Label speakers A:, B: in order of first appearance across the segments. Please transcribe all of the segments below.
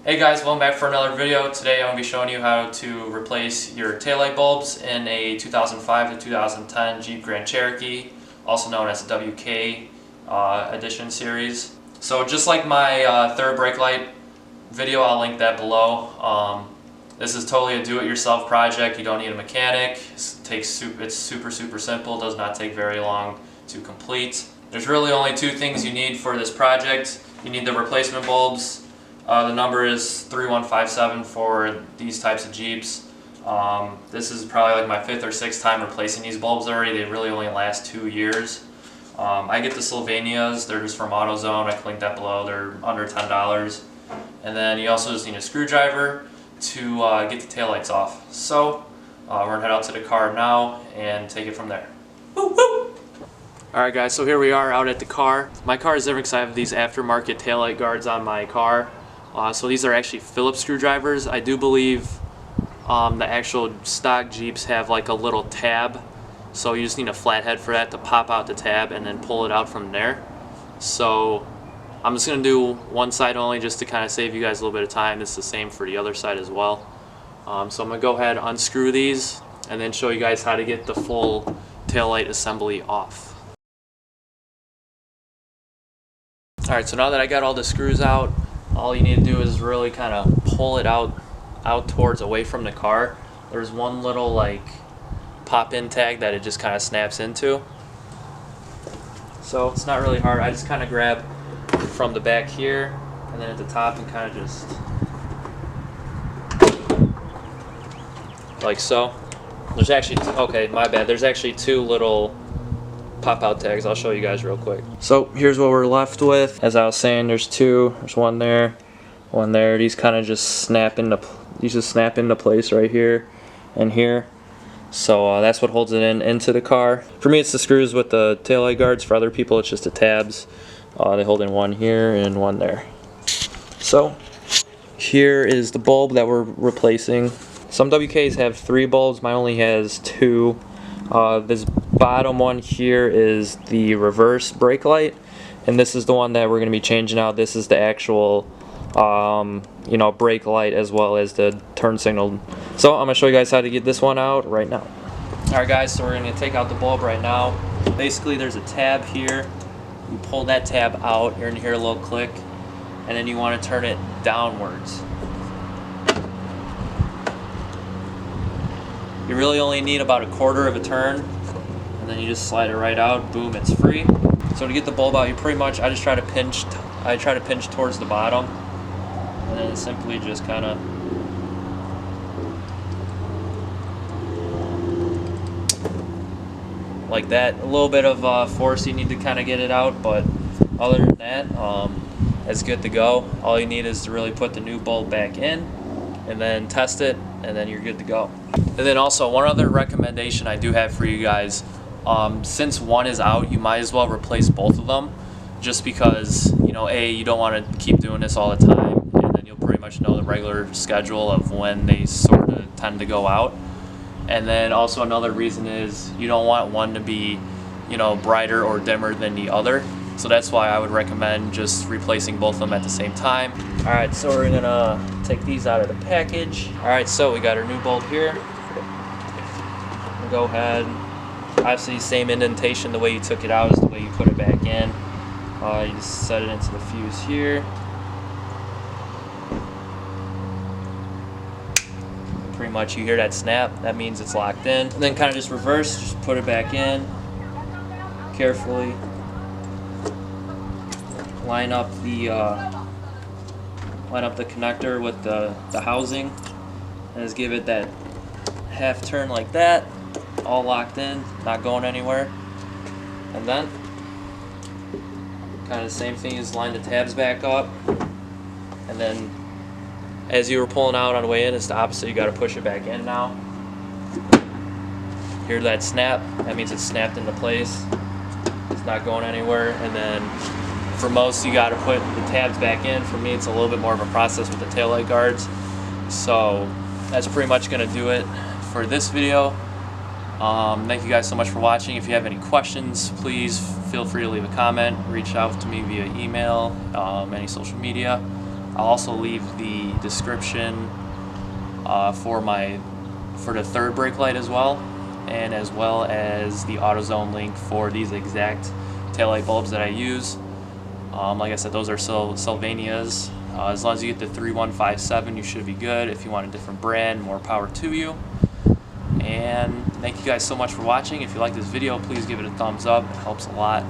A: Hey guys, welcome back for another video. Today I'm going to be showing you how to replace your taillight bulbs in a 2005 to 2010 Jeep Grand Cherokee, also known as the WK edition series. So just like my third brake light video, I'll link that below. This is totally a do-it-yourself project. You don't need a mechanic. It's super simple. Does not take very long to complete. There's really only two things you need for this project. You need the replacement bulbs. The number is 3157 for these types of Jeeps. This is probably like my 5th or 6th time replacing these bulbs already. They really only last 2 years. I get the Sylvanias. They're just from AutoZone. I can link that below. They're under $10. And then you also just need a screwdriver to get the taillights off. So we're going to head out to the car now and take it from there. Woo woo! Alright guys, so here we are out at the car. My car is different because I have these aftermarket taillight guards on my car. So these are actually Phillips screwdrivers. I do believe the actual stock Jeeps have like a little tab. So you just need a flathead for that to pop out the tab and then pull it out from there. So I'm just going to do one side only just to kind of save you guys a little bit of time. It's the same for the other side as well. So I'm going to go ahead and unscrew these and then show you guys how to get the full taillight assembly off. Alright, so now that I got all the screws out, all you need to do is really kind of pull it out towards away from the car. There's one little like pop-in tag that it just kind of snaps into. So it's not really hard. I just kind of grab from the back here and then at the top and kind of just like so. There's actually, okay, my bad. There's actually two little pop-out tags. I'll show you guys real quick. So here's what we're left with. As I was saying, there's two. There's one there, one there. These kind of just snap into place right here and here. So that's what holds it into the car. For me, it's the screws with the taillight guards. For other people, it's just the tabs. They hold in one here and one there. So here is the bulb that we're replacing. Some WKs have 3 bulbs. Mine only has 2. This bottom one here is the reverse brake light, and this is the one that we're going to be changing out. This is the actual brake light as well as the turn signal. So I'm going to show you guys how to get this one out right now. Alright guys, so we're going to take out the bulb right now. Basically there's a tab here. You pull that tab out, you're going to hear a little click, and then you want to turn it downwards. You really only need about a quarter of a turn, and then you just slide it right out. Boom, it's free. So to get the bulb out, you pretty much, I try to pinch towards the bottom, and then simply just kind of like that. A little bit of force you need to kind of get it out, but other than that, it's good to go. All you need is to really put the new bulb back in, and then test it, and then you're good to go. And then also one other recommendation I do have for you guys, since one is out, you might as well replace both of them, just because, A, you don't want to keep doing this all the time, and then you'll pretty much know the regular schedule of when they sort of tend to go out. And then also another reason is you don't want one to be, brighter or dimmer than the other. So that's why I would recommend just replacing both of them at the same time. Alright, so we're gonna take these out of the package. Alright, so we got our new bulb here. We'll go ahead. Obviously, same indentation. The way you took it out is the way you put it back in. You just set it into the fuse here. Pretty much you hear that snap, that means it's locked in. And then kind of just reverse, just put it back in carefully. Line up the connector with the housing, and just give it that half turn like that, all locked in, not going anywhere. And then kind of the same thing, is line the tabs back up, and then as you were pulling out on the way in, it's the opposite. You got to push it back in now. Hear that snap? That means it's snapped into place. It's not going anywhere. And then for most, you got to put the tabs back in. For me, it's a little bit more of a process with the taillight guards. So that's pretty much going to do it for this video. Thank you guys so much for watching. If you have any questions, please feel free to leave a comment. Reach out to me via email, any social media. I'll also leave the description for the third brake light as well, and as well as the AutoZone link for these exact taillight bulbs that I use. Like I said, those are Sylvania's. As long as you get the 3157, you should be good. If you want a different brand, more power to you. And thank you guys so much for watching. If you like this video, please give it a thumbs up. It helps a lot.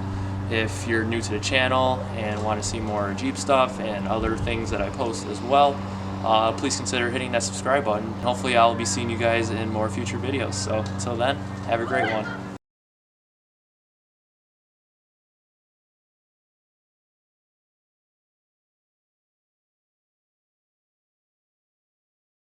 A: If you're new to the channel and want to see more Jeep stuff and other things that I post as well, please consider hitting that subscribe button. Hopefully I'll be seeing you guys in more future videos. So until then, have a great one.